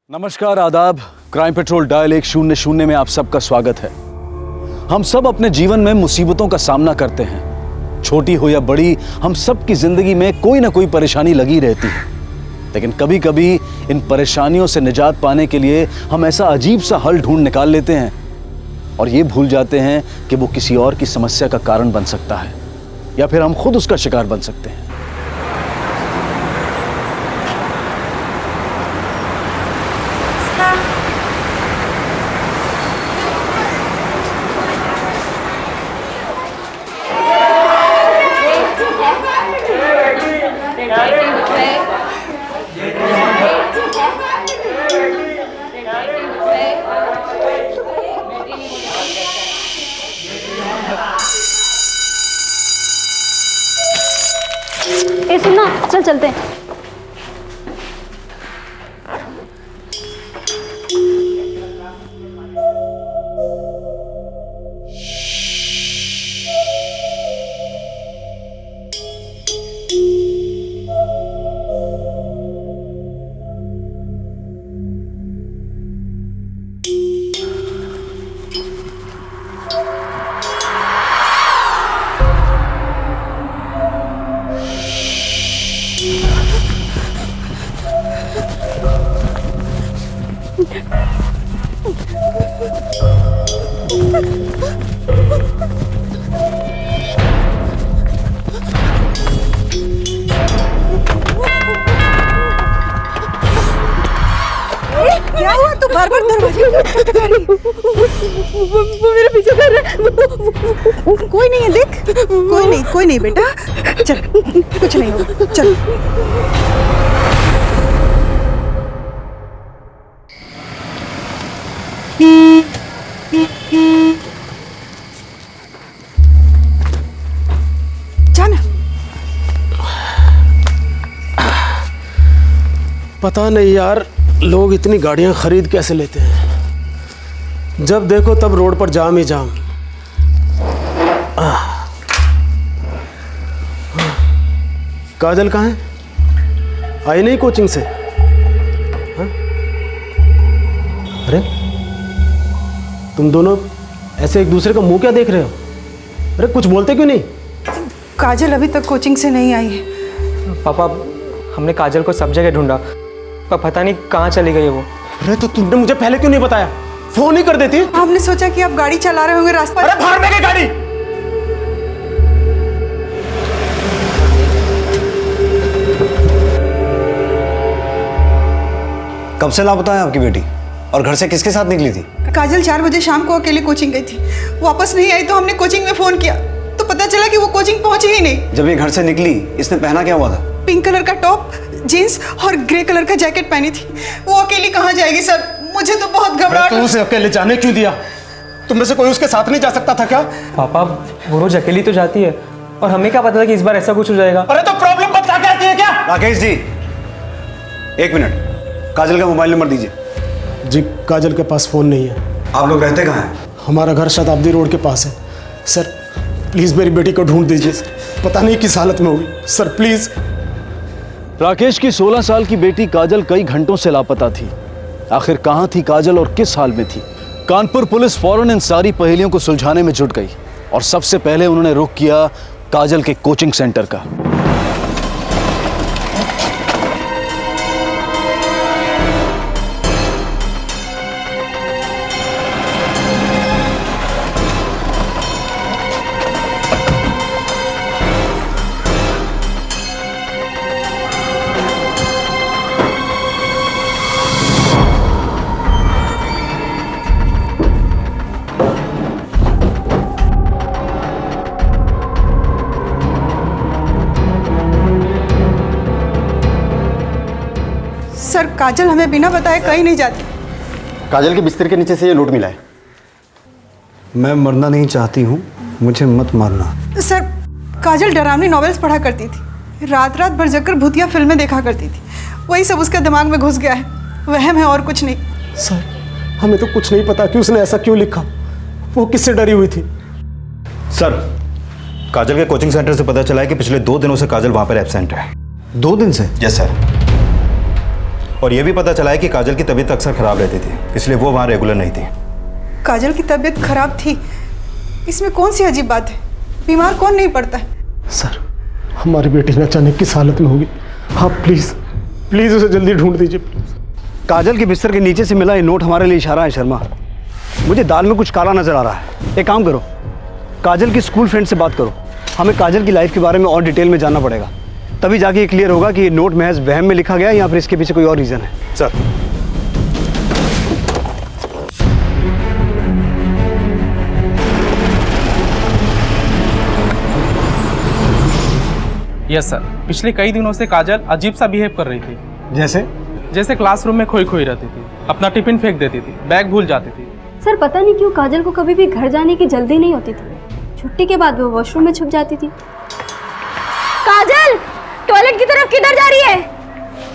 नमस्कार, आदाब। Crime petrol dial 100 में आप सबका स्वागत है। हम सब अपने जीवन में मुसीबतों का सामना करते हैं, छोटी हो या बड़ी। हम सब की जिंदगी में कोई ना कोई परेशानी लगी रहती है, लेकिन कभी कभी इन परेशानियों से निजात पाने के लिए हम ऐसा अजीब सा हल ढूंढ निकाल लेते हैं और ये भूल जाते हैं कि वो किसी और की समस्या का कारण बन सकता है या फिर हम खुद उसका शिकार बन सकते हैं। ए सुनना, चल चलते हैं। क्या हुआ? तू बार-बार दरवाजे वो मेरे पीछे कर रहा है। कोई नहीं है, देख। कोई नहीं बेटा, चल, कुछ नहीं होगा, चल। जाना। पता नहीं यार, लोग इतनी गाड़ियां खरीद कैसे लेते हैं। जब देखो तब रोड पर जाम ही जाम। काजल कहाँ है? आई नहीं कोचिंग से? हाँ? अरे तुम दोनों ऐसे एक दूसरे का मुंह क्या देख रहे हो? अरे कुछ बोलते क्यों नहीं? काजल अभी तक कोचिंग से नहीं आई है। पापा, हमने काजल को सब जगह ढूंढा पर पता नहीं कहाँ चली गई है वो। अरे तो तुमने मुझे पहले क्यों नहीं बताया? फोन ही कर देती। हमने सोचा कि आप गाड़ी चला रहे होंगे रास्ते पर। अरे बाहर में गाड़ी। कब से लापता है आपकी बेटी और घर से किसके साथ निकली थी? काजल 4 बजे शाम को अकेले कोचिंग गई थी, वापस नहीं आई तो हमने कोचिंग में फोन किया तो पता चला कि वो कोचिंग पहुंची ही नहीं। जब ये घर से निकली, इसने पहना क्या हुआ था? पिंक कलर का टॉप, जीन्स और ग्रे कलर का जैकेट पहनी थी। वो अकेली कहाँ जाएगी सर? मुझे तो बहुत घबराहट। तो उसे अकेले जाने क्यों दिया? तुम में से कोई उसके साथ नहीं जा सकता था क्या? पापा, वो रोज अकेली तो जाती है और हमें क्या पता था कि इस बार ऐसा कुछ हो जाएगा। अरे तो प्रॉब्लम बता के आती है क्या? राकेश जी, 1 मिनट, काजल का मोबाइल नंबर दीजिए। जी, काजल के पास फोन नहीं है। आप लोग रहते कहाँ हैं? हमारा घर शताब्दी रोड के पास है। सर प्लीज मेरी बेटी को ढूंढ दीजिए। पता नहीं किस हालत में होगी सर, प्लीज। राकेश की 16 साल की बेटी काजल कई घंटों से लापता थी। आखिर कहां थी काजल और किस हाल में थी? कानपुर पुलिस फौरन इन सारी पहेलियों को सुलझाने में जुट गई और सबसे पहले उन्होंने रुख किया काजल के कोचिंग सेंटर का। सर, काजल हमें बिना बताए कहीं नहीं जाती। काजल के बिस्तर के नीचे से ये नोट मिला है। मैं मरना नहीं चाहती हूँ, मुझे मत मारना। सर, काजल डरावनी नॉवेल्स पढ़ा करती थी, रात रात भर जगकर भूतिया फिल्में देखा करती थी। वही सब उसके दिमाग में घुस गया है, वहम है और कुछ नहीं। सर हमें तो कुछ नहीं पता कि उसने ऐसा क्यों लिखा। वो किससे डरी हुई थी? सर, काजल के कोचिंग सेंटर से पता चला है कि पिछले 2 दिनों से काजल वहां पर एब्सेंट है। 2 दिन से? Yes sir. और ये भी पता चला है कि काजल की तबीयत अक्सर खराब रहती थी, इसलिए वो वहाँ रेगुलर नहीं थी। काजल की तबीयत खराब थी, इसमें कौन सी अजीब बात है? बीमार कौन नहीं पड़ता है? सर, हमारी बेटी ने अचानक किस हालत में होगी, आप प्लीज प्लीज उसे जल्दी ढूंढ दीजिए प्लीज। काजल के बिस्तर के नीचे से मिला ये नोट हमारे लिए इशारा है शर्मा। मुझे दाल में कुछ काला नजर आ रहा है। एक काम करो, काजल की स्कूल फ्रेंड से बात करो। हमें काजल की लाइफ के बारे में और डिटेल में जानना पड़ेगा, तभी जाके ये क्लियर होगा कि ये नोट महज वहम में लिखा गया या फिर इसके पीछे कोई और रीजन है। सर, यस सर, पिछले कई दिनों से काजल अजीब सा बिहेव कर रही थी। जैसे क्लासरूम में खोई खोई रहती थी, अपना टिफिन फेंक देती थी, बैग भूल जाती थी। सर पता नहीं क्यों काजल को कभी भी घर जाने की जल्दी नहीं होती थी। छुट्टी के बाद वो वॉशरूम में छुप जाती थी। काजल, टॉयलेट की तरफ किधर जा रही है?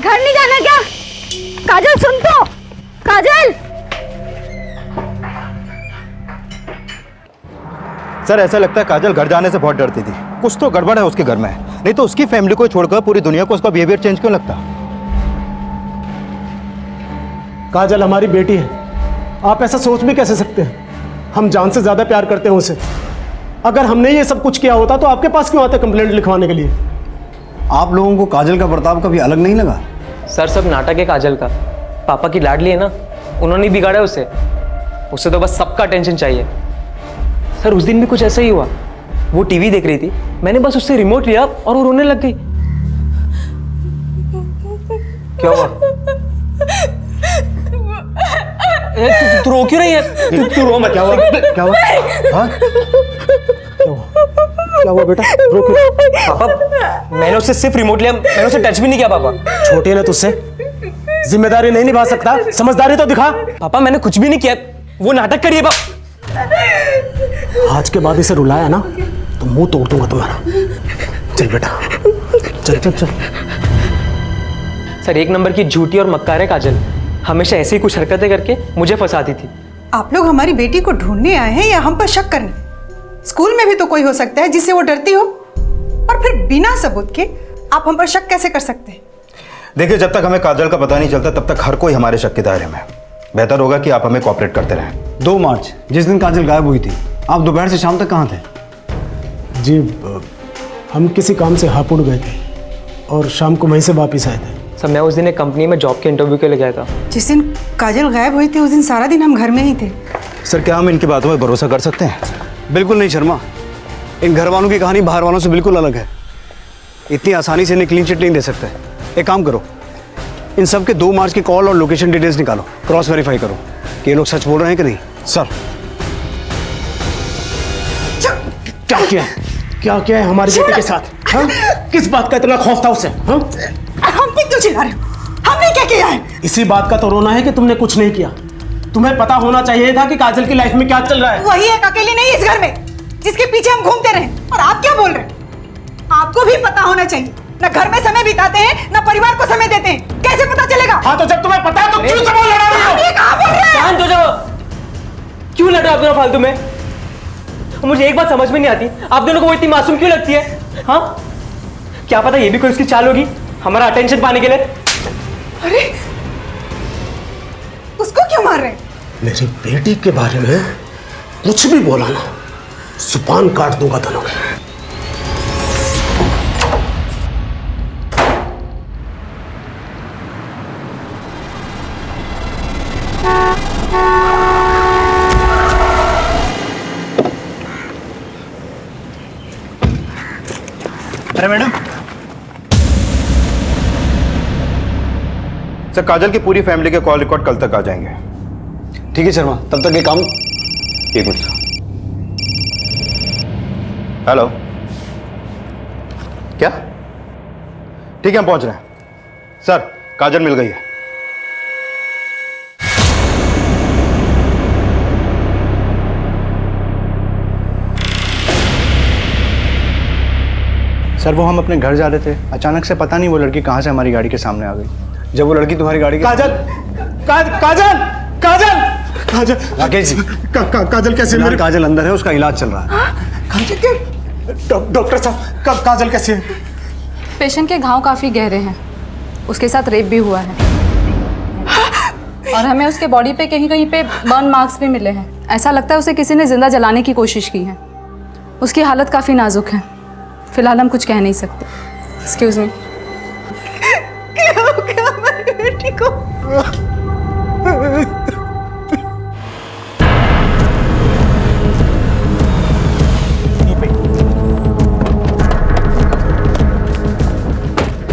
घर नहीं जाना क्या? काजल सुन तो, काजल। सर ऐसा लगता है काजल घर जाने से बहुत डरती थी। कुछ तो गड़बड़ है उसके घर में, नहीं तो उसकी फैमिली को छोड़कर पूरी दुनिया को उसका बिहेवियर चेंज क्यों लगता? काजल हमारी बेटी है, आप ऐसा सोच भी कैसे सकते हैं? हम जान से ज्यादा प्यार करते हैं उसे। अगर हमने ये सब कुछ किया होता तो आपके पास क्यों आते कंप्लेंट लिखवाने के लिए? आप लोगों को काजल का बर्ताव कभी अलग नहीं लगा? सर सब नाटक है काजल का। पापा की लाडली है ना, उन्होंने बिगाड़ा उसे। उसे तो बस सबका टेंशन चाहिए। सर उस दिन भी कुछ ऐसा ही हुआ। वो टीवी देख रही थी, मैंने बस उससे रिमोट लिया और वो रोने लग गई। क्या हुआ? तू रो क्यों रही है? तू रो मत। क्या हुआ? क्या हुआ? हाँ? क्या हुआ बेटा? रो क्यों? पापा, मैंने उससे सिर्फ रिमोट लिया, मैंने उसे टच भी नहीं किया। पापा छोटे ने तुझसे जिम्मेदारी नहीं निभा सकता, समझदारी तो दिखा। पापा मैंने कुछ भी नहीं किया, वो नाटक करिए। आज के बाद इसे रुलाया ना तो मुंह तोड़ दूंगा तुम्हारा। चल बेटा, चल चल चल। सर एक नंबर की झूठी और मक्कार है काजल। हमेशा ऐसी ही कुछ हरकतें करके मुझे फंसाती थी। आप लोग हमारी बेटी को ढूंढने आए हैं या हम पर शक करने? स्कूल में भी तो कोई हो सकता है जिससे वो डरती हो, और फिर बिना सबूत के आप हम पर शक कैसे कर सकते हैं? देखिए, जब तक हमें काजल का पता नहीं चलता तब तक हर कोई हमारे शक के दायरे में। बेहतर होगा कि आप हमें कोऑपरेट करते रहें। 2 मार्च जिस दिन काजल गायब हुई थी, आप दोपहर से शाम तक कहाँ थे? जी, हम किसी काम से हापुड़ गए थे और शाम को वहीं से वापस आए थे। सर मैं उस दिन एक कंपनी में जॉब के इंटरव्यू के लिए गया था। जिस दिन काजल गायब हुई थी उस दिन सारा दिन हम घर में ही थे। सर क्या हम इनकी बातों में भरोसा कर सकते हैं? बिल्कुल नहीं शर्मा, इन घर वालों की कहानी बाहर वालों से बिल्कुल अलग है। इतनी आसानी से इन्हें क्लीन चिट नहीं दे सकते। एक काम करो, इन सब के 2 मार्च की कॉल और लोकेशन डिटेल्स निकालो, क्रॉस वेरीफाई करो कि ये लोग सच बोल रहे हैं कि नहीं। सर क्या क्या है हमारी बेटी के साथ? हाँ? किस बात का इतना खौफ था उसे? हाँ? हम पे क्यों चिल्ला रहे हो? हमने क्या किया है? इसी बात का तो रोना है कि तुमने कुछ नहीं किया। तुम्हें पता होना चाहिए था कि काजल की लाइफ में क्या चल रहा है। वही एक अकेली नहीं इस घर में जिसके पीछे हम घूमते रहे, और आप क्या बोल रहे हैं? आपको भी पता होना चाहिए। न घर में समय बिताते हैं, न परिवार को समय देते हैं, कैसे पता चलेगा? हाँ तो जब तुम्हें पता है तो क्यों सवाल लड़ा रही हो? ये कहाँ बोल रहे हैं? शांत हो जाओ। क्यों लड़ रहे हो आप दोनों फालतू में? मुझे एक बात समझ में नहीं आती, आप दोनों को वो इतनी मासूम क्यों लगती है? हाँ, क्या पता ये भी कोई उसकी चाल होगी हमारा अटेंशन पाने के लिए। अरे उसको क्यों मार रहे हैं? मेरी बेटी के बारे में कुछ भी बोला ना, जुबान काट दूंगा दोनों की। अरे मैडम, सर काजल की पूरी फैमिली के कॉल रिकॉर्ड कल तक आ जाएंगे। ठीक है शर्मा, तब तक ये काम। एक मिनट सर। हेलो, क्या? ठीक है, हम पहुंच रहे हैं। सर काजल मिल गई है। सर वो हम अपने घर जा रहे थे, अचानक से पता नहीं वो लड़की कहाँ से हमारी गाड़ी के सामने आ गई। जब वो लड़की तुम्हारी गाड़ी के काजल काजल काजल काजल राकेश जी, काजल कैसे? फिलहाल काजल अंदर है, उसका इलाज चल रहा है। काजल के डॉक्टर साहब, काजल कैसे है? पेशेंट के घाव काफ़ी गहरे हैं, उसके साथ रेप भी हुआ है। और हमें उसके बॉडी पे कहीं कहीं पे बर्न मार्क्स भी मिले हैं। ऐसा लगता है उसे किसी ने जिंदा जलाने की कोशिश की है। उसकी हालत काफ़ी नाजुक है। फिलहाल हम कुछ कह नहीं सकते। Excuse me. क्या हो गया हमारी बेटी को?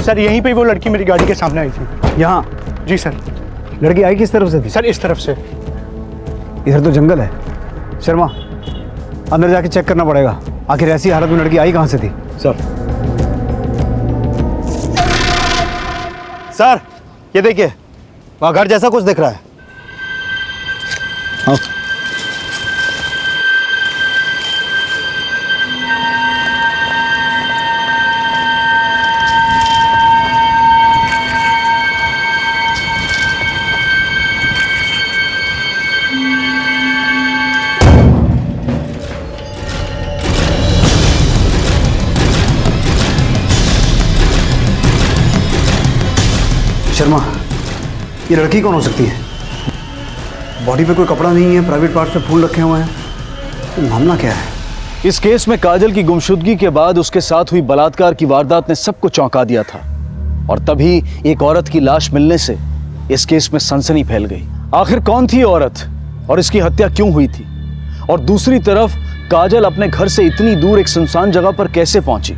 सर यहीं पे वो लड़की मेरी गाड़ी के सामने आई थी। यहाँ? जी सर। लड़की आई किस तरफ से थी? सर इस तरफ से। इधर तो जंगल है। शर्मा अंदर जाके चेक करना पड़ेगा, आखिर ऐसी हालत में लड़की आई कहाँ से थी। सर सर ये देखिए, वहाँ घर जैसा कुछ दिख रहा है। हाँ। शर्मा ये लड़की कौन हो सकती है? बॉडी पे कोई कपड़ा नहीं है, प्राइवेट पार्ट्स पे फूल रखे हुए हैं, तो मामला क्या है? इस केस में काजल की गुमशुदगी के बाद उसके साथ हुई बलात्कार की वारदात ने सबको चौंका दिया था और तभी एक औरत की लाश मिलने से इस केस में सनसनी फैल गई। आखिर कौन थी औरत और इसकी हत्या क्यों हुई थी? और दूसरी तरफ काजल अपने घर से इतनी दूर एक सुनसान जगह पर कैसे पहुंची?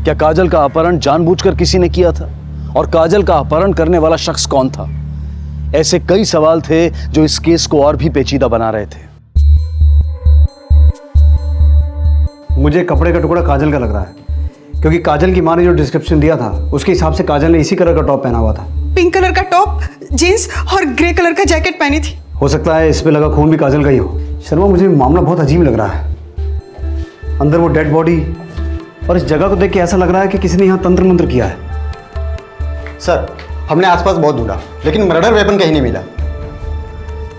क्या काजल का अपहरण जानबूझकर किसी ने किया था? और काजल का अपहरण करने वाला शख्स कौन था? ऐसे कई सवाल थे जो इस केस को और भी पेचीदा बना रहे थे। मुझे कपड़े का टुकड़ा काजल का लग रहा है, क्योंकि काजल की माँ ने जो डिस्क्रिप्शन दिया था उसके हिसाब से काजल ने इसी कलर का टॉप पहना हुआ था। पिंक कलर का टॉप, जीन्स और ग्रे कलर का जैकेट पहनी थी। हो सकता है इस पे लगा खून भी काजल का ही हो। शर्मा मुझे मामला बहुत अजीब लग रहा है। अंदर वो डेड बॉडी और इस जगह को देख के ऐसा लग रहा है कि किसी ने यहाँ तंत्र मंत्र किया है। सर हमने आसपास बहुत ढूंढा लेकिन मर्डर वेपन कहीं नहीं मिला।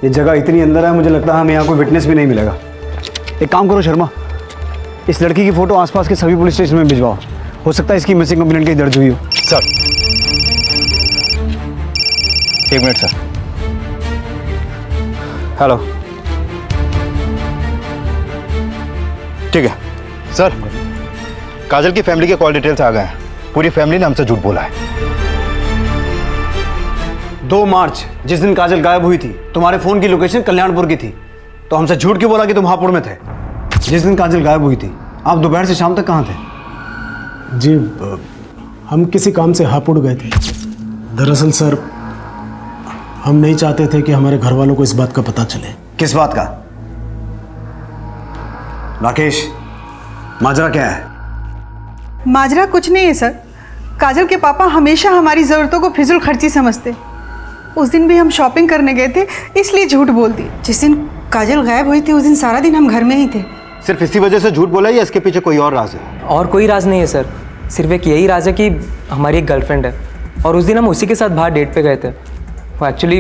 ये जगह इतनी अंदर है, मुझे लगता है हमें यहाँ कोई विटनेस भी नहीं मिलेगा। एक काम करो शर्मा, इस लड़की की फोटो आसपास के सभी पुलिस स्टेशन में भिजवाओ, हो सकता है इसकी मिसिंग कंप्लेंट कहीं दर्ज हुई हो। सर एक मिनट सर। हेलो ठीक है सर, काजल की फैमिली के कॉल डिटेल्स आ गए हैं। पूरी फैमिली ने हमसे झूठ बोला है। 2 मार्च जिस दिन काजल गायब हुई थी, तुम्हारे फोन की लोकेशन कल्याणपुर की थी, तो हमसे झूठ क्यों बोला कि तुम हापुड़ में थे? जिस दिन काजल गायब हुई थी आप दोपहर से शाम तक कहाँ थे? जी हम किसी काम से हापुड़ गए थे। दरअसल सर हम नहीं चाहते थे कि हमारे घर वालों को इस बात का पता चले। किस बात का? राकेश माजरा क्या है? माजरा कुछ नहीं है सर। काजल के पापा हमेशा हमारी ज़रूरतों को फिजूल खर्ची समझते। उस दिन भी हम शॉपिंग करने गए थे, इसलिए झूठ बोल दिए। जिस दिन काजल गायब हुई थी उस दिन सारा दिन हम घर में ही थे। सिर्फ इसी वजह से झूठ बोला या इसके पीछे कोई और राज है? और कोई राज नहीं है सर, सिर्फ एक यही राज है कि हमारी एक गर्लफ्रेंड है और उस दिन हम उसी के साथ बाहर डेट पे गए थे। वो एक्चुअली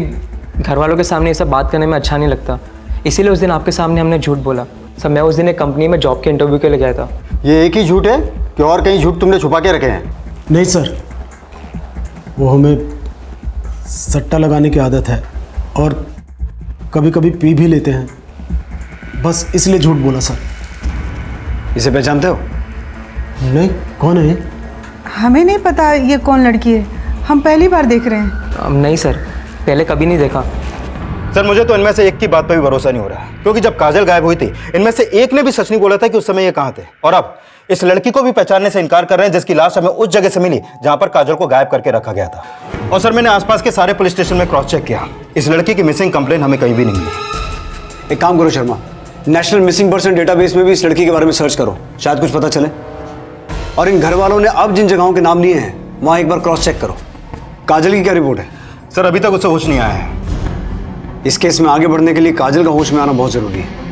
घर वालों के सामने ये सब बात करने में अच्छा नहीं लगता, इसीलिए उस दिन आपके सामने हमने झूठ बोला। सर मैं उस दिन एक कंपनी में जॉब के इंटरव्यू के लिए गया था। ये एक ही झूठ है कि और कहीं झूठ तुमने छुपा के रखे हैं? नहीं सर, वो हमें सट्टा लगाने की आदत है और कभी कभी पी भी लेते हैं, बस इसलिए झूठ बोला सर। इसे पहचानते हो? नहीं, कौन है ये? हमें नहीं पता ये कौन लड़की है, हम पहली बार देख रहे हैं। नहीं सर, पहले कभी नहीं देखा। सर मुझे तो इनमें से एक की बात पर भी भरोसा नहीं हो रहा, क्योंकि जब काजल गायब हुई थी इनमें से एक ने भी सच नहीं बोला था कि उस समय ये कहाँ थे। और अब इस लड़की को भी पहचानने से इनकार कर रहे हैं जिसकी लाश हमें उस जगह से मिली जहां पर काजल को गायब करके रखा गया था। और सर मैंने आसपास के सारे पुलिस स्टेशन में क्रॉस चेक किया, इस लड़की की मिसिंग कंप्लेंट हमें कहीं भी नहीं मिली। एक काम करो Sharma, national missing person database में भी इस लड़की के बारे में सर्च करो, शायद कुछ पता चले। और इन घर वालों ने अब जिन जगहों के नाम लिए हैं वहाँ एक बार क्रॉस चेक करो। काजल की क्या रिपोर्ट है? सर अभी तक उससे होश नहीं आया है। इस केस में आगे बढ़ने के लिए काजल का होश में आना बहुत जरूरी है।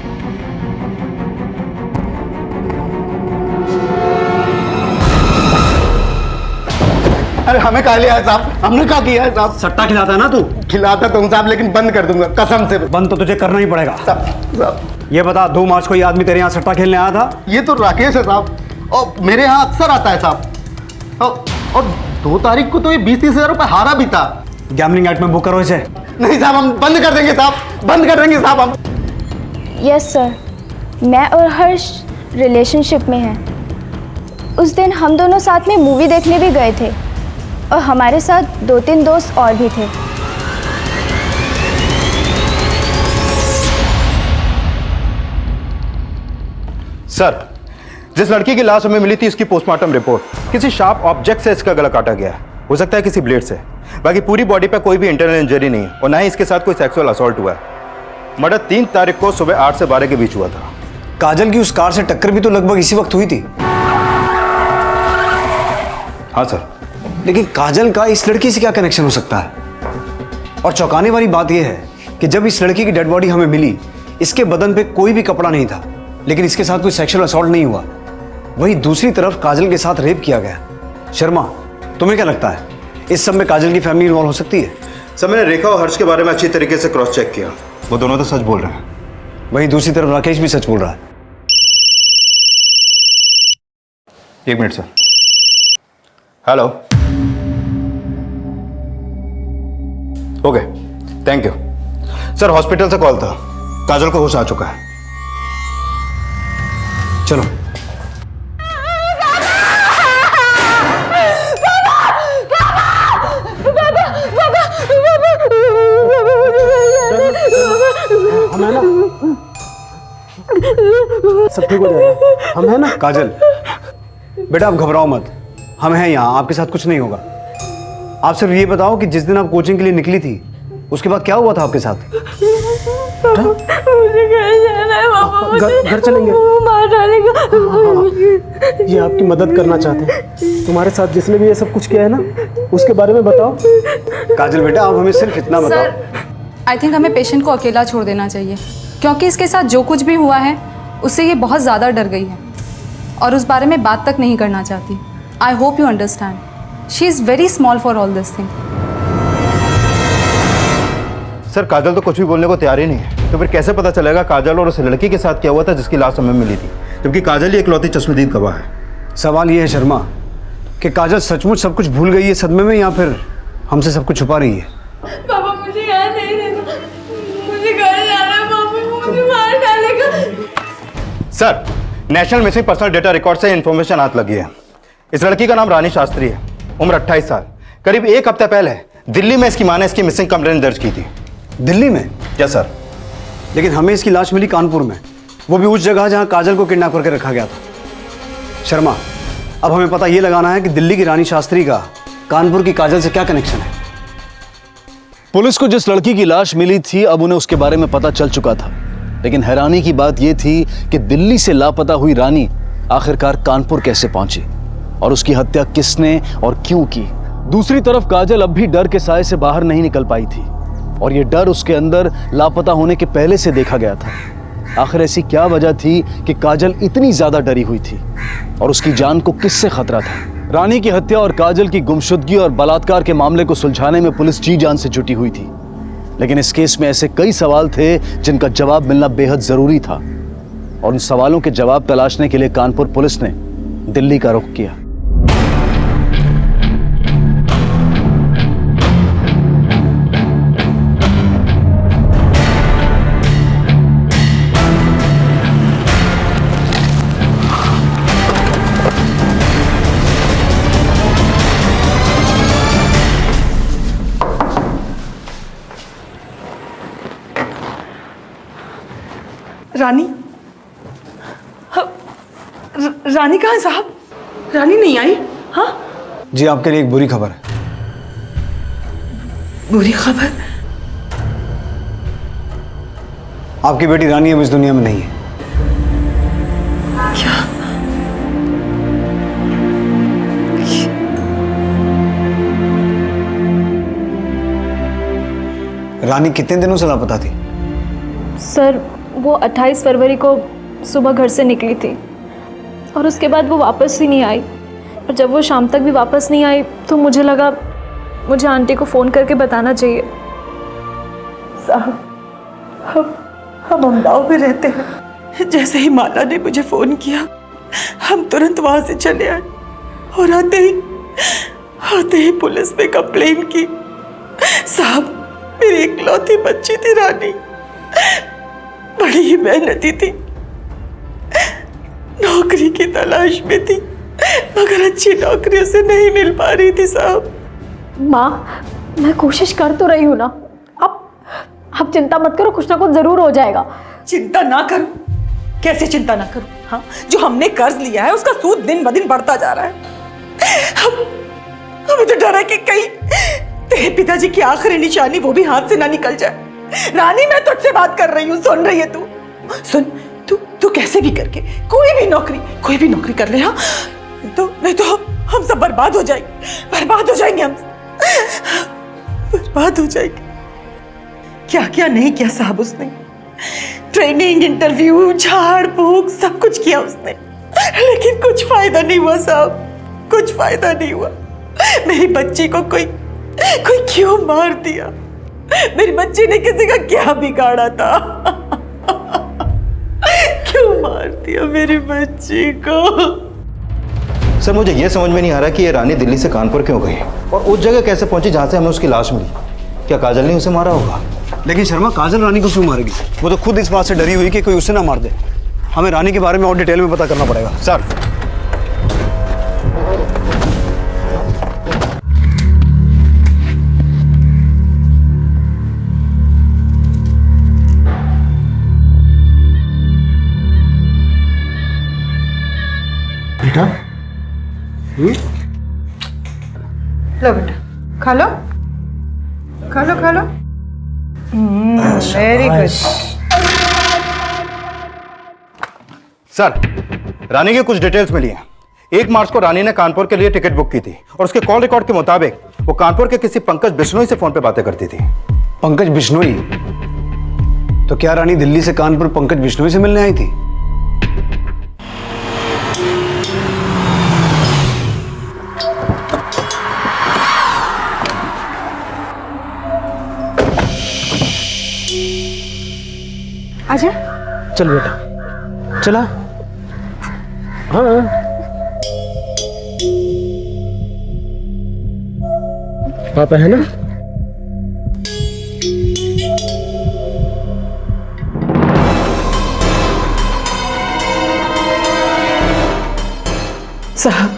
अरे हमें कहा लिया है साहब, हमने क्या किया है साहब? सट्टा खिलाता है ना तू? खिलाता तुम साहब, लेकिन बंद कर दूंगा कसम से। बंद तो तुझे करना ही पड़ेगा। साहब ये बता, 2 मार्च को ये आदमी तेरे यहाँ सट्टा खेलने आया था? ये तो राकेश है साहब, और मेरे यहाँ अक्सर आता है साहब। और 2 तारीख को तो ये 20-30 हज़ार रुपये हारा भी था। गैम्बलिंग एक्ट में बुक करो इसे। नहीं साहब, हम बंद कर देंगे साहब, बंद कर देंगे साहब हम। यस सर, मैं और हर्ष रिलेशनशिप में हैं। उस दिन हम दोनों साथ में मूवी देखने भी गए थे और हमारे साथ 2-3 दोस्त और भी थे। सर, जिस लड़की की लाश हमें मिली थी उसकी पोस्टमार्टम रिपोर्ट किसी शार्प ऑब्जेक्ट से इसका गला काटा गया है, हो सकता है किसी ब्लेड से। बाकी पूरी बॉडी पे कोई भी इंटरनल इंजरी नहीं और ना ही इसके साथ कोई सेक्सुअल असॉल्ट हुआ है। मर्डर 3 तारीख को सुबह 8 से 12 के बीच हुआ था। काजल की उस कार से टक्कर भी तो लगभग इसी वक्त हुई थी। हाँ सर। लेकिन काजल का इस लड़की से क्या कनेक्शन हो सकता है? और चौंकाने वाली बात यह है कि जब इस लड़की की डेड बॉडी हमें मिली, इसके बदन पे कोई भी कपड़ा नहीं था, लेकिन इसके साथ कोई सेक्सुअल असॉल्ट नहीं हुआ। वहीं दूसरी तरफ काजल के साथ रेप किया गया। शर्मा, तुम्हें क्या लगता है इस सब में काजल की फैमिली इन्वॉल्व हो सकती है? सर, मैंने रेखा और हर्ष के बारे में अच्छी तरीके से क्रॉस चेक किया, वो दोनों तो सच बोल रहे हैं। वहीं दूसरी तरफ राकेश भी सच बोल रहा है। 1 minute sir. Hello. Okay, thank you sir. Hospital से कॉल था, काजल को होश आ चुका है। चलो। हम है ना, सब ठीक हो जाएगा, हम है ना। काजल बेटा, आप घबराओ मत, हम हैं यहाँ, आपके साथ कुछ नहीं होगा। आप सिर्फ ये बताओ कि जिस दिन आप कोचिंग के लिए निकली थी उसके बाद क्या हुआ था आपके साथ? मुझे घर जाना है पापा, घर चलेंगे, मार डालेगा। ये आपकी मदद करना चाहते हैं। तुम्हारे साथ जिसने भी ये सब कुछ किया है ना, उसके बारे में बताओ। काजल बेटा, आप हमें सिर्फ इतना बताओ। आई थिंक हमें पेशेंट को अकेला छोड़ देना चाहिए, क्योंकि इसके साथ जो कुछ भी हुआ है उससे ये बहुत ज़्यादा डर गई है और उस बारे में बात तक नहीं करना चाहती। I hope you understand, she is very small for all this thing. Sir, Kajal तो कुछ भी बोलने को तैयार ही नहीं है, तो फिर कैसे पता चलेगा काजल और उस लड़की के साथ क्या हुआ था जिसकी लाश हमें मिली थी, जबकि काजल ही इकलौती चश्मदीद गवाह है। सवाल ये है शर्मा कि काजल सचमुच सब कुछ भूल गई है सदमे में, या फिर हमसे सब कुछ छुपा रही है? पापा मुझे यहाँ नहीं रहना, मुझे घर जाना है पापा, मुझे मार डालेगा। Sir, national missing personal data record से इंफॉर्मेशन हाथ लगी है। इस लड़की का नाम रानी शास्त्री है, उम्र 28 साल। करीब 1 हफ्ते पहले दिल्ली में इसकी मां ने इसकी मिसिंग कंप्लेंट दर्ज की थी। दिल्ली में? Yes sir. लेकिन हमें इसकी लाश मिली कानपुर में, वो भी उस जगह जहां काजल को किडनैप करके रखा गया था। शर्मा, अब हमें पता ये लगाना है कि दिल्ली की रानी शास्त्री का कानपुर की काजल से क्या कनेक्शन है। पुलिस को जिस लड़की की लाश मिली थी, अब उन्हें उसके बारे में पता चल चुका था। लेकिन हैरानी की बात यह थी कि दिल्ली से लापता हुई रानी आखिरकार कानपुर कैसे पहुंची और उसकी हत्या किसने और क्यों की। दूसरी तरफ काजल अब भी डर के साए से बाहर नहीं निकल पाई थी और ये डर उसके अंदर लापता होने के पहले से देखा गया था। आखिर ऐसी क्या वजह थी कि काजल इतनी ज्यादा डरी हुई थी और उसकी जान को किससे खतरा था? रानी की हत्या और काजल की गुमशुदगी और बलात्कार के मामले को सुलझाने में पुलिस जी जान से जुटी हुई थी, लेकिन इस केस में ऐसे कई सवाल थे जिनका जवाब मिलना बेहद जरूरी था और उन सवालों के जवाब तलाशने के लिए कानपुर पुलिस ने दिल्ली का रुख किया। रानी? रानी कहाँ है साहब? रानी नहीं आई? हाँ जी, आपके लिए एक बुरी खबर है। बुरी खबर? आपकी बेटी रानी अब इस दुनिया में नहीं है। क्या? रानी कितने दिनों से लापता थी? सर, वो 28 फरवरी को सुबह घर से निकली थी और उसके बाद वो वापस ही नहीं आई। और जब वो शाम तक भी वापस नहीं आई तो मुझे लगा मुझे आंटी को फ़ोन करके बताना चाहिए। साहब, हम अमदाव में रहते हैं। जैसे ही माला ने मुझे फ़ोन किया, हम तुरंत वहाँ से चले आए और आते ही पुलिस में कंप्लेन की। साहब, मेरी इकलौती बच्ची थी रानी, बड़ी ही मेहनती थी, नौकरी की तलाश में थी, मगर अच्छी नौकरी उसे नहीं मिल पा रही थी साहब। माँ, मैं कोशिश कर तो रही हूँ ना। आप चिंता मत करो, कुछ ना कुछ जरूर हो जाएगा। चिंता ना करूं? कैसे चिंता ना करूं? हाँ, जो हमने कर्ज लिया है उसका सूद दिन ब दिन बढ़ता जा रहा है। हमें तो डर है कि कहीं तेरे पिताजी की आखिरी निशानी वो भी हाथ से ना निकल जाए। रानी, मैं तुझसे बात कर रही हूँ, सुन रही है तू? सुन, तू कैसे भी करके कोई भी नौकरी कर ले। हाँ, नहीं तो हम सब बर्बाद हो जाएंगे हम बर्बाद हो जाएंगे। क्या क्या नहीं किया साहब उसने, ट्रेनिंग, इंटरव्यू, झाड़ फूक सब कुछ किया उसने, लेकिन कुछ फायदा नहीं हुआ साहब, कुछ फायदा नहीं हुआ। मेरी बच्ची को कोई क्यों मार दिया? मेरी बच्ची ने किसी का क्या बिगाड़ा था? क्यों मार दिया मेरी बच्ची को? सर, मुझे ये समझ में नहीं आ रहा कि ये रानी दिल्ली से कानपुर क्यों गई और उस जगह कैसे पहुंची जहां से हमें उसकी लाश मिली। क्या काजल ने उसे मारा होगा? लेकिन शर्मा, काजल रानी को क्यों मारेगी? वो तो खुद इस बात से डरी हुई कि कोई उसे ना मार दे। हमें रानी के बारे में और डिटेल में पता करना पड़ेगा। सर, बेटा, लो बेटा, खा लो। Very good. सर, रानी की कुछ डिटेल्स मिली हैं। 1 मार्च को रानी ने कानपुर के लिए टिकट बुक की थी और उसके कॉल रिकॉर्ड के मुताबिक वो कानपुर के किसी पंकज बिश्नोई से फोन पे बातें करती थी। पंकज बिश्नोई? तो क्या रानी दिल्ली से कानपुर पंकज बिश्नोई से मिलने आई थी? आजा। चल बेटा, चला। हाँ, पापा है ना? साहब,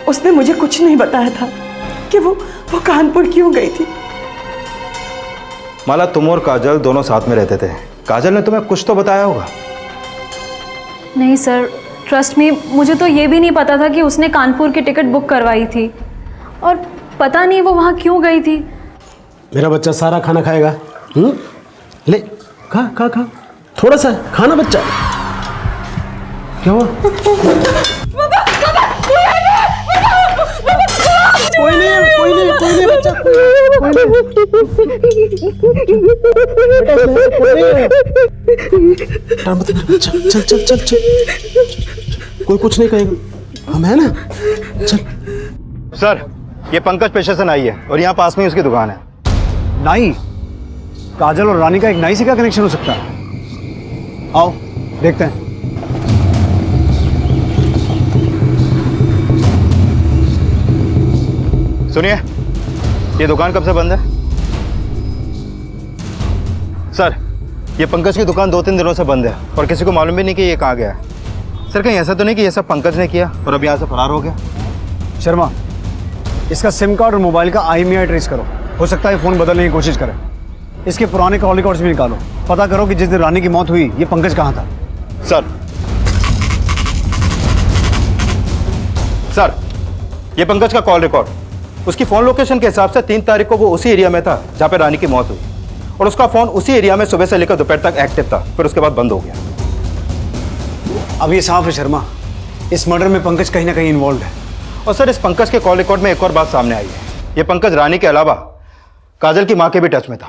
उसने मुझे कुछ नहीं बताया था कि वो कानपुर क्यों गई थी। माला, तुम और काजल दोनों साथ में रहते थे। काजल ने तुम्हें कुछ तो बताया होगा। नहीं सर, ट्रस्ट मी, मुझे तो ये भी नहीं पता था कि उसने कानपुर की टिकट बुक करवाई थी और पता नहीं वो वहाँ क्यों गई थी। मेरा बच्चा सारा खाना खाएगा। ले, खा। थोड़ा सा खाना बच्चा। क्या हुआ? कोई नहीं बच्चा, चल। कोई कुछ नहीं कहेगा, हम है ना? चल। सर, ये पंकज पेशे से नाई है और यहाँ पास में ही उसकी दुकान है। नाई? काजल और रानी का एक नाई से क्या कनेक्शन हो सकता है? आओ देखते हैं। सुनिए, ये दुकान कब से बंद है? सर, ये पंकज की दुकान 2-3 दिनों से बंद है और किसी को मालूम भी नहीं कि ये कहाँ गया है। सर, कहीं ऐसा तो नहीं कि ये सब पंकज ने किया और अब यहाँ से फरार हो गया? शर्मा, इसका सिम कार्ड और मोबाइल का IMEI ट्रेस करो। हो सकता है फ़ोन बदलने की कोशिश करें। इसके पुराने कॉल रिकॉर्ड्स भी निकालो। पता करो कि जिस दिन रानी की मौत हुई ये पंकज कहाँ था। सर, ये पंकज का कॉल रिकॉर्ड, उसकी फ़ोन लोकेशन के हिसाब से 3 तारीख को वो उसी एरिया में था जहाँ पे रानी की मौत हुई और उसका फ़ोन उसी एरिया में सुबह से लेकर दोपहर तक एक्टिव था, फिर उसके बाद बंद हो गया। अब ये साफ है शर्मा, इस मर्डर में पंकज कहीं ना कहीं इन्वॉल्व है। और सर, इस पंकज के कॉल रिकॉर्ड में एक और बात सामने आई है। ये पंकज रानी के अलावा काजल की माँ के भी टच में था।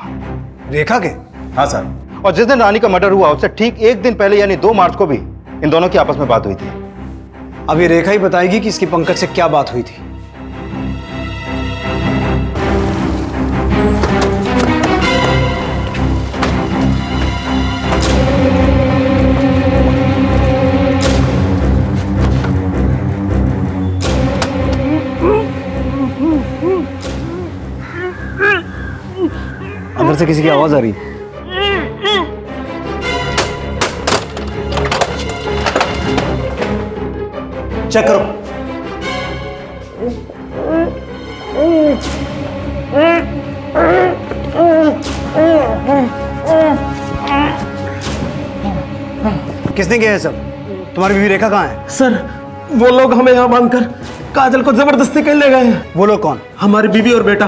रेखा के? हाँ सर, और जिस दिन रानी का मर्डर हुआ उससे ठीक 1 दिन पहले यानी 2 मार्च को भी इन दोनों की आपस में बात हुई थी। अब ये रेखा ही बताएगी कि इसकी पंकज से क्या बात हुई थी। अंदर से किसी की आवाज आ रही है। चेक करो। किसने किया है सब? तुम्हारी बीवी रेखा कहाँ है? सर वो लोग हमें यहाँ बांधकर काजल को जबरदस्ती कहीं ले गए हैं। वो लोग कौन? हमारी बीवी और बेटा।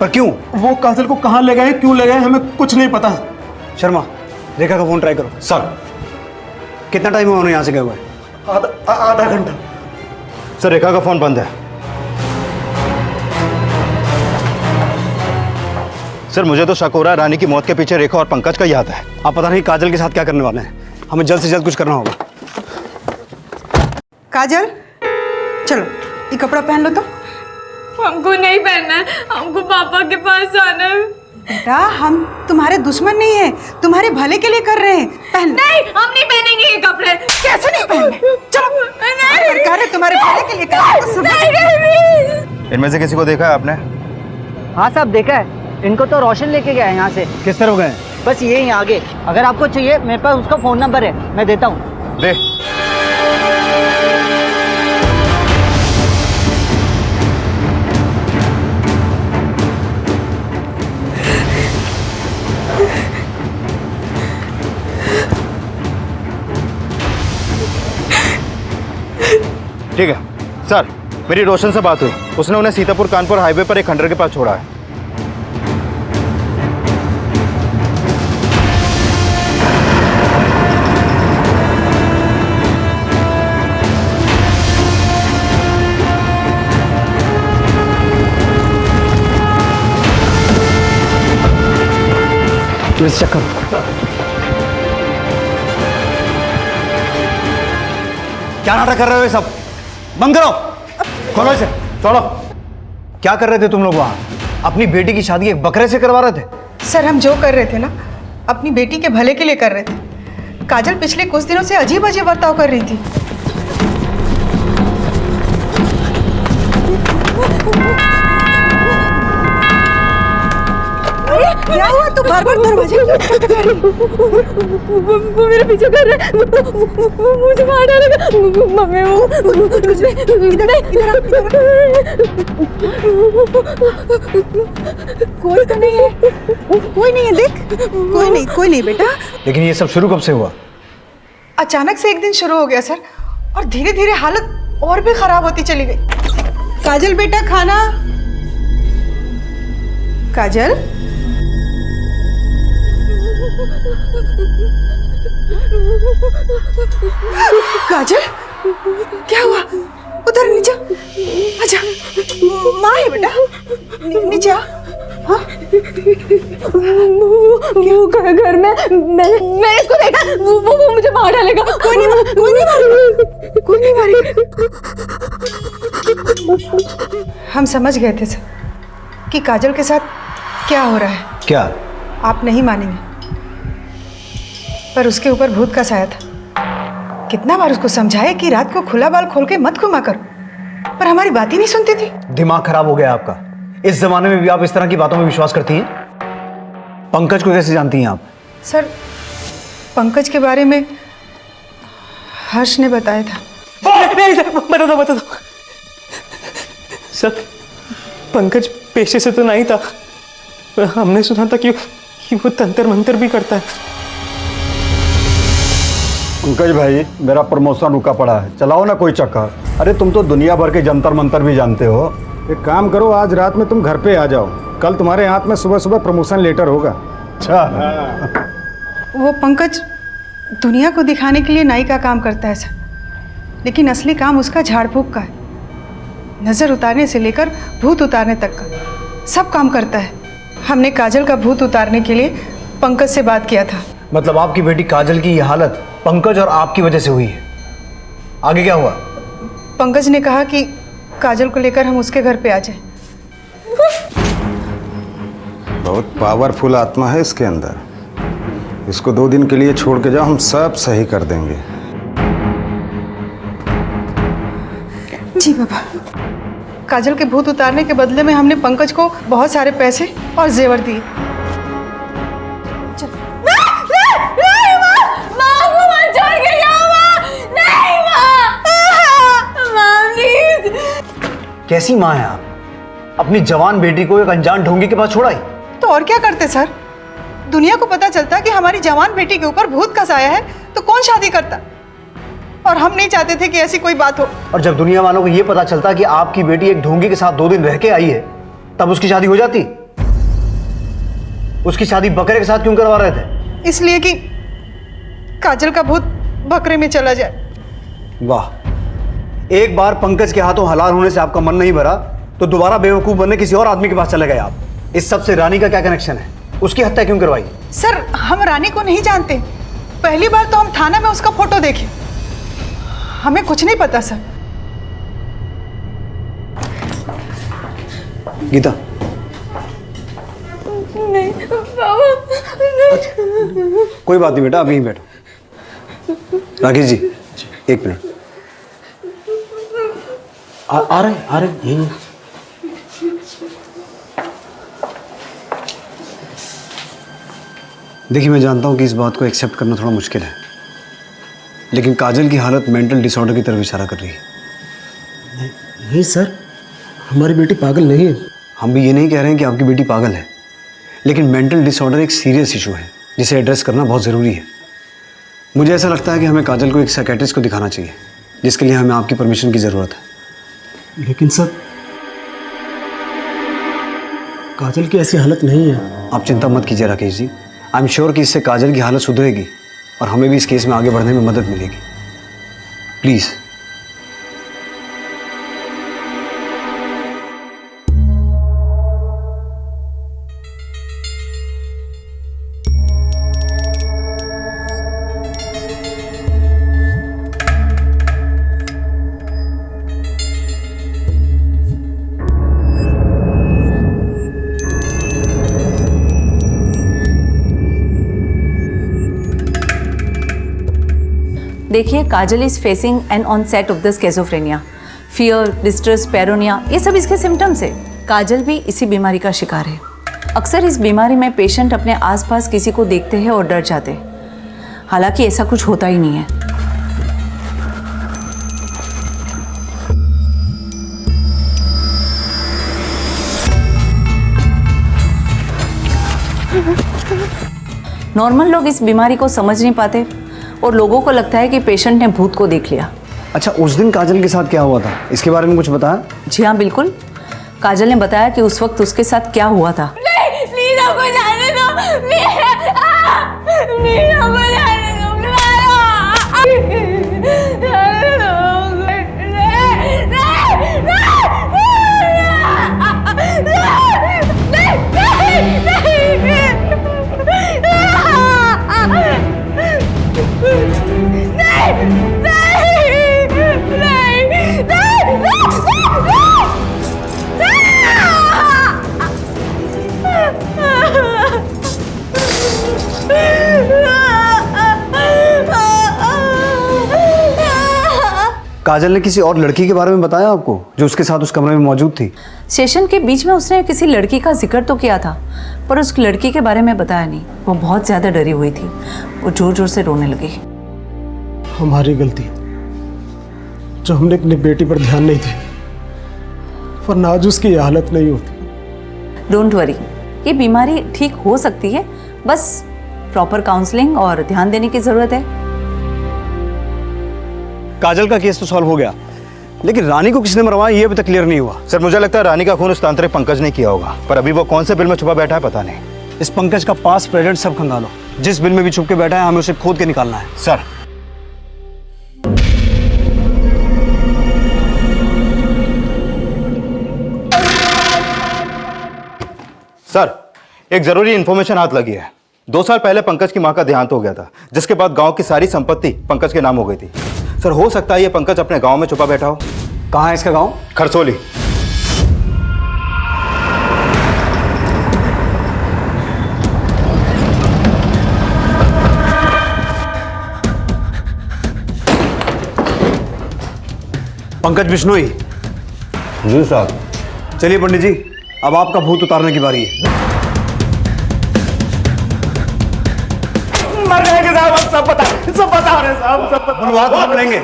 पर क्यों? वो काजल को कहाँ ले गए, क्यों ले गए, हमें कुछ नहीं पता। शर्मा, रेखा का फोन ट्राई करो। सर कितना टाइम हुआ उन्हें यहाँ से गए हुए? आधा घंटा। सर रेखा का फोन बंद है। सर मुझे तो शक हो रहा है रानी की मौत के पीछे रेखा और पंकज का ही हाथ है। आप पता नहीं काजल के साथ क्या करने वाले हैं। हमें जल्द से जल्द कुछ करना होगा। काजल चलो ये कपड़ा पहन लो। तो हमको नहीं पहनना है, हमको पापा के पास जाना है। बेटा हम तुम्हारे दुश्मन नहीं है, तुम्हारे भले के लिए कर रहे हैं। पहन नहीं, हम नहीं पहनेंगे ये कपड़े। कैसे नहीं पहनने? चलो सरकार है तुम्हारे भले के लिए कर रहे हैं। इनमें से किसी को देखा है आपने? हाँ साहब देखा है, इनको तो रोशन लेके गया है यहाँ से। किस तरह गए? बस यही आगे। अगर आपको चाहिए मेरे पास उसका फोन नंबर है, मैं देता हूँ। दे। ठीक है सर, मेरी रोशन से बात हुई। उसने उन्हें सीतापुर कानपुर हाईवे पर एक खंडर के पास छोड़ा है। प्लीज चेक करो। क्या नाटक कर रहे हो ये सब? बंद करो। खोलो इसे। छोड़ो। क्या कर रहे थे तुम लोग वहां? अपनी बेटी की शादी एक बकरे से करवा रहे थे? सर हम जो कर रहे थे ना अपनी बेटी के भले के लिए कर रहे थे। काजल पिछले कुछ दिनों से अजीब अजीब बर्ताव कर रही थी। क्या हुआ? तू बार बार दरवाजे वो मेरे पीछे कर रहा है, वो मुझे मार डालेगा। मम्मी वो कोई तो नहीं है, कोई नहीं है। देख कोई नहीं बेटा। लेकिन ये सब शुरू कब से हुआ? अचानक से एक दिन शुरू हो गया सर, और धीरे धीरे हालत और भी खराब होती चली गई। काजल बेटा खाना। काजल काजल क्या हुआ? उधर नीचे आजा। माँ है बेटा, नीचे आ। हाँ? वो घर में मैं इसको देखा, वो मुझे मार डालेगा। कोई नहीं मारेगा। हम समझ गए थे सर कि काजल के साथ क्या हो रहा है। क्या? आप नहीं मानेंगे, पर उसके ऊपर भूत का साया था। कितना बार उसको समझाया कि रात को खुला बाल खोल के मत घुमा करो, पर हमारी बात ही नहीं सुनती थी। दिमाग खराब हो गया आपका। इस जमाने में भी आप इस तरह की बातों में विश्वास करती हैं? पंकज को कैसे जानती हैं आप? सर पंकज के बारे में हर्ष ने बताया था। बता दो। सर पंकज पेशे से तो नहीं था, पर हमने सुना था कि वो तंत्र मंत्र भी करता है। पंकज भाई, मेरा प्रमोशन रुका पड़ा है, चलाओ ना कोई चक्कर। अरे तुम तो दुनिया भर के जंतर मंतर भी जानते हो। एक काम करो, आज रात में तुम घर पे आ जाओ, कल तुम्हारे हाथ में सुबह सुबह प्रमोशन लेटर होगा। अच्छा। वो पंकज दुनिया को दिखाने के लिए नाई का काम करता है सर, लेकिन असली काम उसका झाड़ फूक का है। नज़र उतारने से लेकर भूत उतारने तक का सब काम करता है। हमने काजल का भूत उतारने के लिए पंकज से बात किया था। मतलब आपकी बेटी काजल की ये हालत पंकज और आपकी वजह से हुई है। आगे क्या हुआ? पंकज ने कहा कि काजल को लेकर हम उसके घर पे आ जाएं। बहुत पावरफुल आत्मा है इसके अंदर। इसको 2 दिन के लिए छोड़ के जाओ, हम सब सही कर देंगे। जी बाबा। काजल के भूत उतारने के बदले में हमने पंकज को बहुत सारे पैसे और जेवर दिए। कैसी माँ है आप? अपनी जवान बेटी को एक अनजान ढोंगी के पास छोड़ा ही। तो और क्या करते सर? दुनिया को पता चलता कि हमारी जवान बेटी के ऊपर भूत का साया है तो कौन शादी करता? और हम नहीं चाहते थे कि ऐसी कोई बात हो। और जब दुनिया वालों को यह पता चलता कि आपकी बेटी एक ढोंगी के साथ 2 दिन रह के आई है, तब उसकी शादी हो जाती। उसकी शादी बकरे के साथ क्यों करवा रहे थे? इसलिए कि काजल का भूत बकरे में चला जाए। वाह, एक बार पंकज के हाथों हलाल होने से आपका मन नहीं भरा तो दोबारा बेवकूफ बनने किसी और आदमी के पास चले गए आप। इस सब से रानी का क्या कनेक्शन है? उसकी हत्या क्यों करवाई? सर, हम रानी को नहीं जानते। पहली बार तो हम थाना में उसका फोटो देखे, हमें कुछ नहीं पता सर। गीता, नहीं बाबा, कोई बात नहीं बेटा, अभी ही बैठो। राकेश जी, 1 मिनट। आ रहे यही। देखिए, मैं जानता हूँ कि इस बात को एक्सेप्ट करना थोड़ा मुश्किल है, लेकिन काजल की हालत मेंटल डिसऑर्डर की तरफ इशारा कर रही है। नहीं सर, हमारी बेटी पागल नहीं है। हम भी ये नहीं कह रहे हैं कि आपकी बेटी पागल है, लेकिन मेंटल डिसऑर्डर एक सीरियस इशू है जिसे एड्रेस करना बहुत ज़रूरी है। मुझे ऐसा लगता है कि हमें काजल को एक साइकियाट्रिस्ट को दिखाना चाहिए, जिसके लिए हमें आपकी परमिशन की ज़रूरत है। लेकिन सर, काजल की ऐसी हालत नहीं है। आप चिंता मत कीजिए Rakesh ji, I am sure कि इससे काजल की हालत सुधरेगी और हमें भी इस केस में आगे बढ़ने में मदद मिलेगी। प्लीज़। देखिए, Kajal is facing an onset of the schizophrenia, fear, distress, paranoia, ये सब इसके सिम्टम्स है। काजल भी इसी बीमारी का शिकार है। अक्सर इस बीमारी में पेशेंट अपने आसपास किसी को देखते हैं और डर जाते हैं, हालांकि ऐसा कुछ होता ही नहीं है। नॉर्मल लोग इस बीमारी को समझ नहीं पाते और लोगों को लगता है कि पेशेंट ने भूत को देख लिया। अच्छा, उस दिन काजल के साथ क्या हुआ था, इसके बारे में कुछ बताया? जी हाँ, बिल्कुल। काजल ने बताया कि उस वक्त उसके साथ क्या हुआ था। प्लीज हमको जाने दो, प्लीज हमको जाने दो, काजल ने किसी और लड़की के बारे में बताया आपको जो उसके साथ उस कमरे में मौजूद थी? सेशन के बीच में उसने किसी लड़की का जिक्र तो किया था, पर उस लड़की के बारे में बताया नहीं। वो बहुत ज़्यादा डरी हुई थी, वो जोर जोर से रोने लगी। हमारी गलती जो हमने अपनी बेटी पर ध्यान नहीं दिया, वरना आज उसकी ये हालत नहीं होती। डोंट वरी, ये बीमारी ठीक हो सकती है, बस प्रॉपर काउंसलिंग और ध्यान देने की ज़रूरत है। काजल का केस तो सॉल्व हो गया, लेकिन रानी को किसने मरवाया ये अभी तक क्लियर नहीं हुआ। सर, मुझे लगता है रानी का खून उस तांत्रिक पंकज ने किया होगा, पर अभी वो कौन से बिल में छुपा बैठा है पता नहीं। इस पंकज का पास प्रेजेंट सब खंगालो, जिस बिल में भी छुप के बैठा है हमें उसे खोद के निकालना है। सर, सर, एक जरूरी इंफॉर्मेशन हाथ लगी है। 2 साल पहले पंकज की मां का देहांत हो गया था, जिसके बाद गांव की सारी संपत्ति पंकज के नाम हो गई थी। सर, हो सकता है ये पंकज अपने गांव में छुपा बैठा हो। कहाँ है इसका गांव? खरसोली। पंकज बिश्नोई। जी साहब। चलिए पंडित जी, अब आपका भूत उतारने की बारी है। मर जाएंगे साहब, सब बता रहे साहब, बुलवा तो हम लेंगे।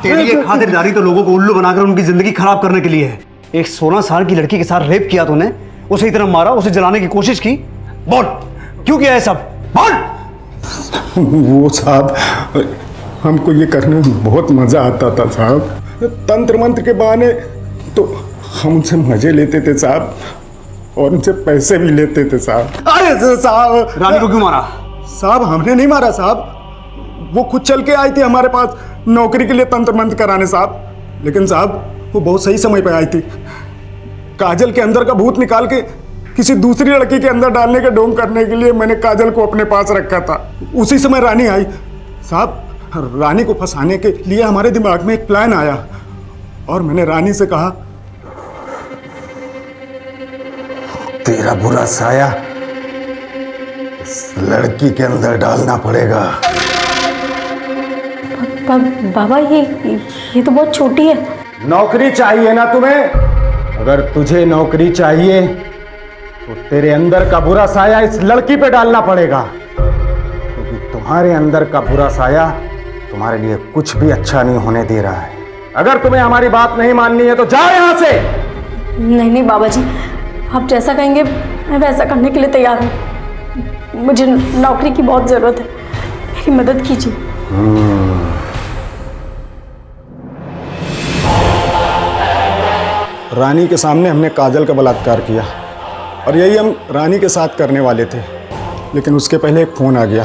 तेरी ये खातिरदारी तो लोगों को उल्लू बनाकर उनकी जिंदगी खराब करने के लिए है। एक 16 साल की लड़की के साथ रेप किया तूने, उसे इतना मारा, उसे जलाने की कोशिश की। बोल क्यों किया है सब, बोल। वो साहब, हमको ये करने में बहुत मजा आता था साहब। तंत्र मंत्र के बहाने तो हम उनसे मजे लेते थे साहब, और उनसे पैसे भी लेते थे साहब। अरे साहब, रानी को क्यों मारा? साहब हमने नहीं मारा साहब, वो खुद चल के आई थी हमारे पास नौकरी के लिए तंत्र मंत्र कराने साहब। लेकिन साहब वो बहुत सही समय पर आई थी। काजल के अंदर का भूत निकाल के किसी दूसरी लड़की के अंदर डालने के ढोंग करने के लिए मैंने काजल को अपने पास रखा था। उसी समय रानी आई साहब। रानी को फंसाने के लिए हमारे दिमाग में एक प्लान आया, और मैंने रानी से कहा, तेरा बुरा साया इस लड़की के अंदर डालना पड़ेगा। बाबा ये तो बहुत छोटी है। नौकरी चाहिए ना तुम्हें? अगर तुझे नौकरी चाहिए तो तेरे अंदर का बुरा साया इस लड़की पे डालना पड़ेगा, क्योंकि तुम्हारे अंदर का बुरा साया तुम्हारे लिए कुछ भी अच्छा नहीं होने दे रहा है। अगर तुम्हें हमारी बात नहीं माननी है तो जाओ यहां से। नहीं बाबा जी, आप जैसा कहेंगे मैं वैसा करने के लिए तैयार हूँ। मुझे नौकरी की बहुत ज़रूरत है, मेरी मदद कीजिए। रानी के सामने हमने काजल का बलात्कार किया, और यही हम रानी के साथ करने वाले थे, लेकिन उसके पहले एक फ़ोन आ गया।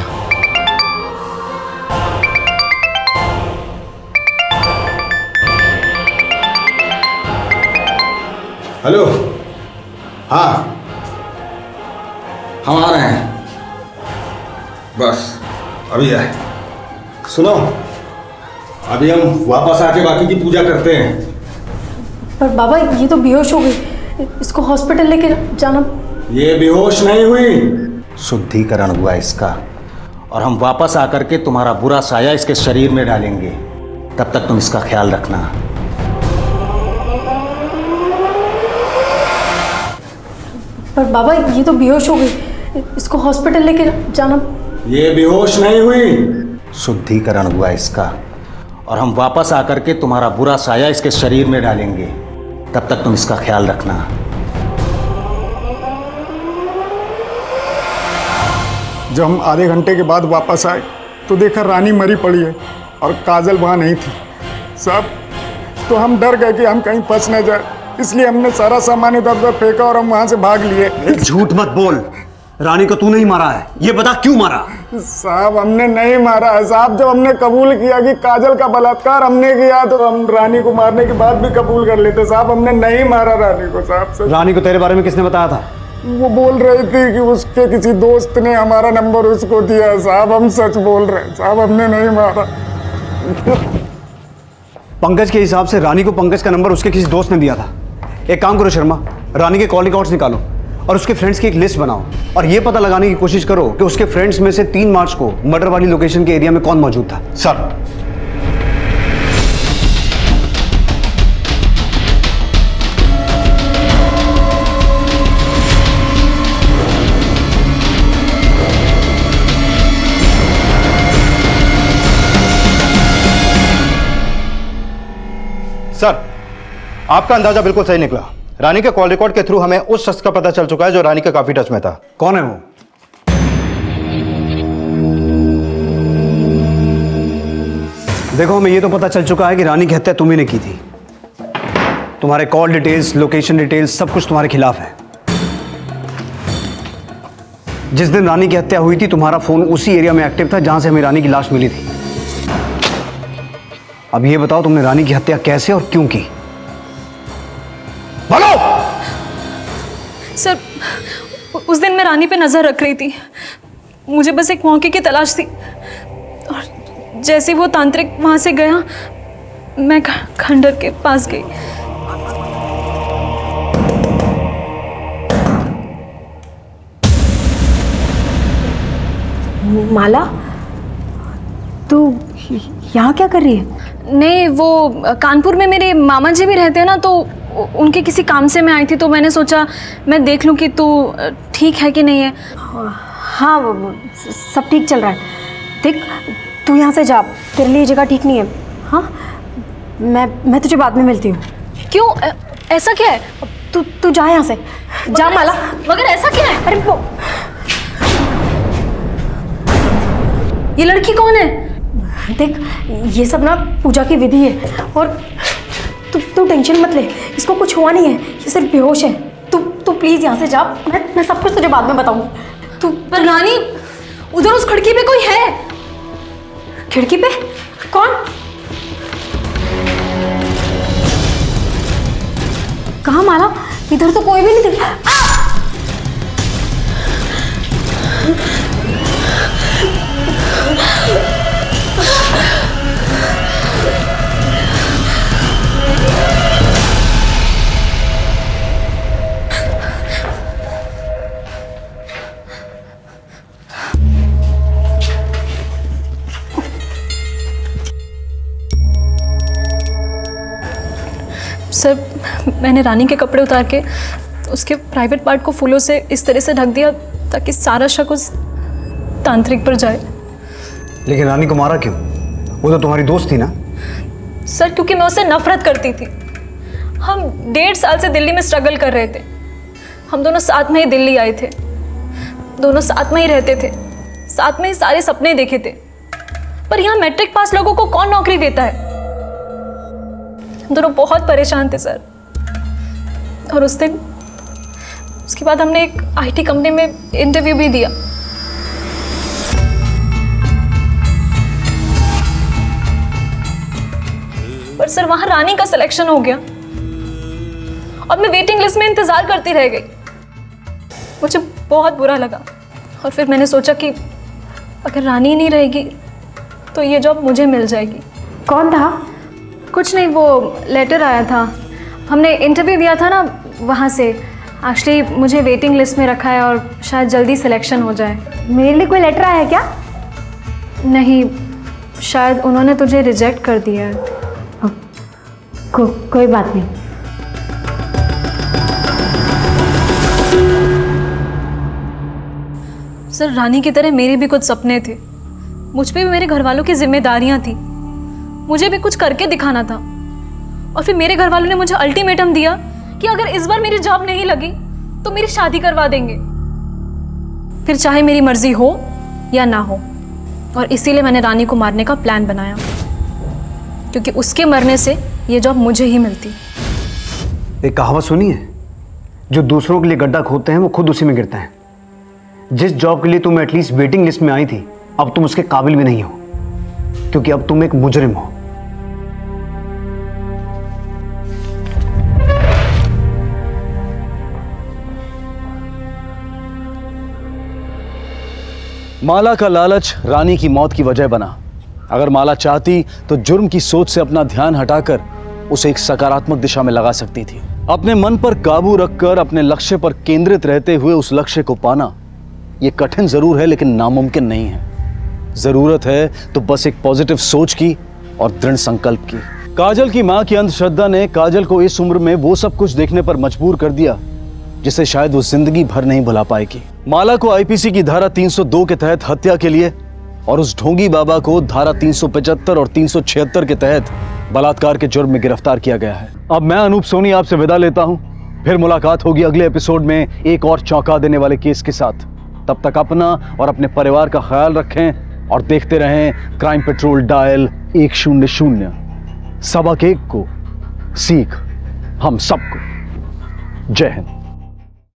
हेलो, हाँ हम आ रहे हैं, बस अभी आए। सुनो, अभी हम वापस आके बाकी की पूजा करते हैं। पर बाबा ये तो बेहोश हो गई, इसको हॉस्पिटल लेके जाना। ये बेहोश नहीं हुई, शुद्धिकरण हुआ इसका, और हम वापस आकर के तुम्हारा बुरा साया इसके शरीर में डालेंगे। तब तक तुम इसका ख्याल रखना। पर बाबा ये तो बेहोश हो गई, इसको हॉस्पिटल लेके जाना। ये बेहोश नहीं हुई, शुद्धिकरण हुआ इसका, और हम वापस आकर के तुम्हारा बुरा साया इसके शरीर में डालेंगे। तब तक तुम इसका ख्याल रखना। जब हम आधे घंटे के बाद वापस आए तो देखा रानी मरी पड़ी है और काजल वहाँ नहीं थी साहब। तो हम डर गए कि हम कहीं फंस न जाए, इसलिए हमने सारा सामान इधर उधर फेंका और हम वहाँ से भाग लिए। झूठ मत बोल, रानी को तू नहीं मारा है, ये बता क्यों मारा? साहब हमने नहीं मारा है साहब। जब हमने कबूल किया कि काजल का बलात्कार हमने किया तो हम रानी को मारने के बाद भी कबूल कर लेते साहब। हमने नहीं मारा रानी को साहब। रानी को तेरे बारे में किसने बताया था? वो बोल रही थी कि उसके किसी दोस्त ने हमारा नंबर उसको दिया साहब। हम सच बोल रहे हैं साहब, हमने नहीं मारा। पंकज के हिसाब से रानी को पंकज का नंबर उसके किसी दोस्त ने दिया था। एक काम करो शर्मा, रानी के कॉल रिकॉर्ड्स निकालो और उसके फ्रेंड्स की एक लिस्ट बनाओ, और ये पता लगाने की कोशिश करो कि उसके फ्रेंड्स में से 3 मार्च को मर्डर वाली लोकेशन के एरिया में कौन मौजूद था। सर, सर आपका अंदाजा बिल्कुल सही निकला। रानी के कॉल रिकॉर्ड के थ्रू हमें उस शख्स का पता चल चुका है जो रानी के काफी टच में था। कौन है वो? देखो, हमें ये तो पता चल चुका है कि रानी की हत्या तुम्ही ने की थी। तुम्हारे कॉल डिटेल्स, लोकेशन डिटेल्स, सब कुछ तुम्हारे खिलाफ है। जिस दिन रानी की हत्या हुई थी तुम्हारा फोन उसी एरिया में एक्टिव था जहां से हमें रानी की लाश मिली थी। अब ये बताओ, तुमने रानी की हत्या कैसे और क्यों की? बोलो। सर, उस दिन मैं रानी पे नज़र रख रही थी। मुझे बस एक मौके की तलाश थी, और जैसे वो तांत्रिक वहाँ से गया मैं खंडर के पास गई। माला, तू यहाँ क्या कर रही है? नहीं, वो कानपुर में मेरे मामा जी भी रहते हैं ना, तो उनके किसी काम से मैं आई थी, तो मैंने सोचा मैं देख लूँ कि तू ठीक है कि नहीं है। हाँ, सब ठीक चल रहा है। देख, तू यहाँ से जा, तेरे लिए जगह ठीक नहीं है। हाँ, मैं तुझे बाद में मिलती हूँ। क्यों? ऐसा क्या है? तू जा यहाँ से, जा माला। मगर ऐसा क्या है? अरे ये लड़की कौन है? देख, ये सब ना पूजा की विधि है, और तू टेंशन मत ले, इसको कुछ हुआ नहीं है, ये सिर्फ बेहोश है। तू प्लीज यहाँ से जा, मैं सब कुछ तुझे बाद में बताऊंगी। तू पर रानी, उधर उस खिड़की पे कोई है। खिड़की पे कौन? कहाँ माला? इधर तो कोई भी नहीं दिख। सर, मैंने रानी के कपड़े उतार के उसके प्राइवेट पार्ट को फूलों से इस तरह से ढक दिया ताकि सारा शक उस तांत्रिक पर जाए। लेकिन रानी को मारा क्यों? वो तो तुम्हारी दोस्त थी ना। सर, क्योंकि मैं उससे नफरत करती थी। हम 1.5 साल से दिल्ली में स्ट्रगल कर रहे थे। हम दोनों साथ में ही दिल्ली आए थे, दोनों साथ में ही रहते थे, साथ में ही सारे सपने देखे थे। पर यहाँ मैट्रिक पास लोगों को कौन नौकरी देता है? हम दोनों बहुत परेशान थे सर। और उस दिन, उसके बाद हमने एक IT कंपनी में इंटरव्यू भी दिया। पर सर, वहां रानी का सिलेक्शन हो गया और मैं वेटिंग लिस्ट में इंतजार करती रह गई। मुझे बहुत बुरा लगा और फिर मैंने सोचा कि अगर रानी नहीं रहेगी तो ये जॉब मुझे मिल जाएगी। कौन था? कुछ नहीं, वो लेटर आया था, हमने इंटरव्यू दिया था ना वहाँ से। एक्चुअली मुझे वेटिंग लिस्ट में रखा है और शायद जल्दी सिलेक्शन हो जाए। मेरे लिए कोई लेटर आया है क्या? नहीं, शायद उन्होंने तुझे रिजेक्ट कर दिया है। कोई बात नहीं। सर, रानी की तरह मेरे भी कुछ सपने थे, मुझ पे भी मेरे घर वालों की जिम्मेदारियां थी, मुझे भी कुछ करके दिखाना था। और फिर मेरे घर वालों ने मुझे अल्टीमेटम दिया कि अगर इस बार मेरी जॉब नहीं लगी तो मेरी शादी करवा देंगे, फिर चाहे मेरी मर्जी हो या ना हो। और इसीलिए मैंने रानी को मारने का प्लान बनाया, क्योंकि उसके मरने से ये जॉब मुझे ही मिलती। एक कहावत सुनी है, जो दूसरों के लिए गड्ढा खोदते हैं वो खुद उसी में गिरते हैं। जिस जॉब के लिए तुम एटलीस्ट वेटिंग लिस्ट में आई थी, अब तुम उसके काबिल भी नहीं हो, क्योंकि अब तुम एक मुजरिम हो। माला का लालच रानी की मौत की वजह बना। अगर माला चाहती तो जुर्म की सोच से अपना ध्यान हटाकर उसे एक सकारात्मक दिशा में लगा सकती थी। अपने मन पर काबू रखकर अपने लक्ष्य पर केंद्रित रहते हुए उस लक्ष्य को पाना, यह कठिन जरूर है लेकिन नामुमकिन नहीं है। जरूरत है तो बस एक पॉजिटिव सोच की और दृढ़ संकल्प की। काजल की मां की अंधश्रद्धा ने काजल को इस उम्र में वो सब कुछ देखने पर मजबूर कर दिया जिसे शायद वो जिंदगी भर नहीं भुला पाएगी। माला को आईपीसी की धारा 302 के तहत हत्या के लिए और उस ढोंगी बाबा को धारा 375 और 376 के तहत बलात्कार के जुर्म में गिरफ्तार किया गया है। अब मैं अनूप सोनी आपसे विदा लेता हूं। फिर मुलाकात होगी अगले एपिसोड में एक और चौंका देने वाले केस के साथ। तब तक अपना और अपने परिवार का ख्याल रखें और देखते रहें क्राइम पेट्रोल डायल 100। सबक एक को सीख हम सबको। जय हिंद।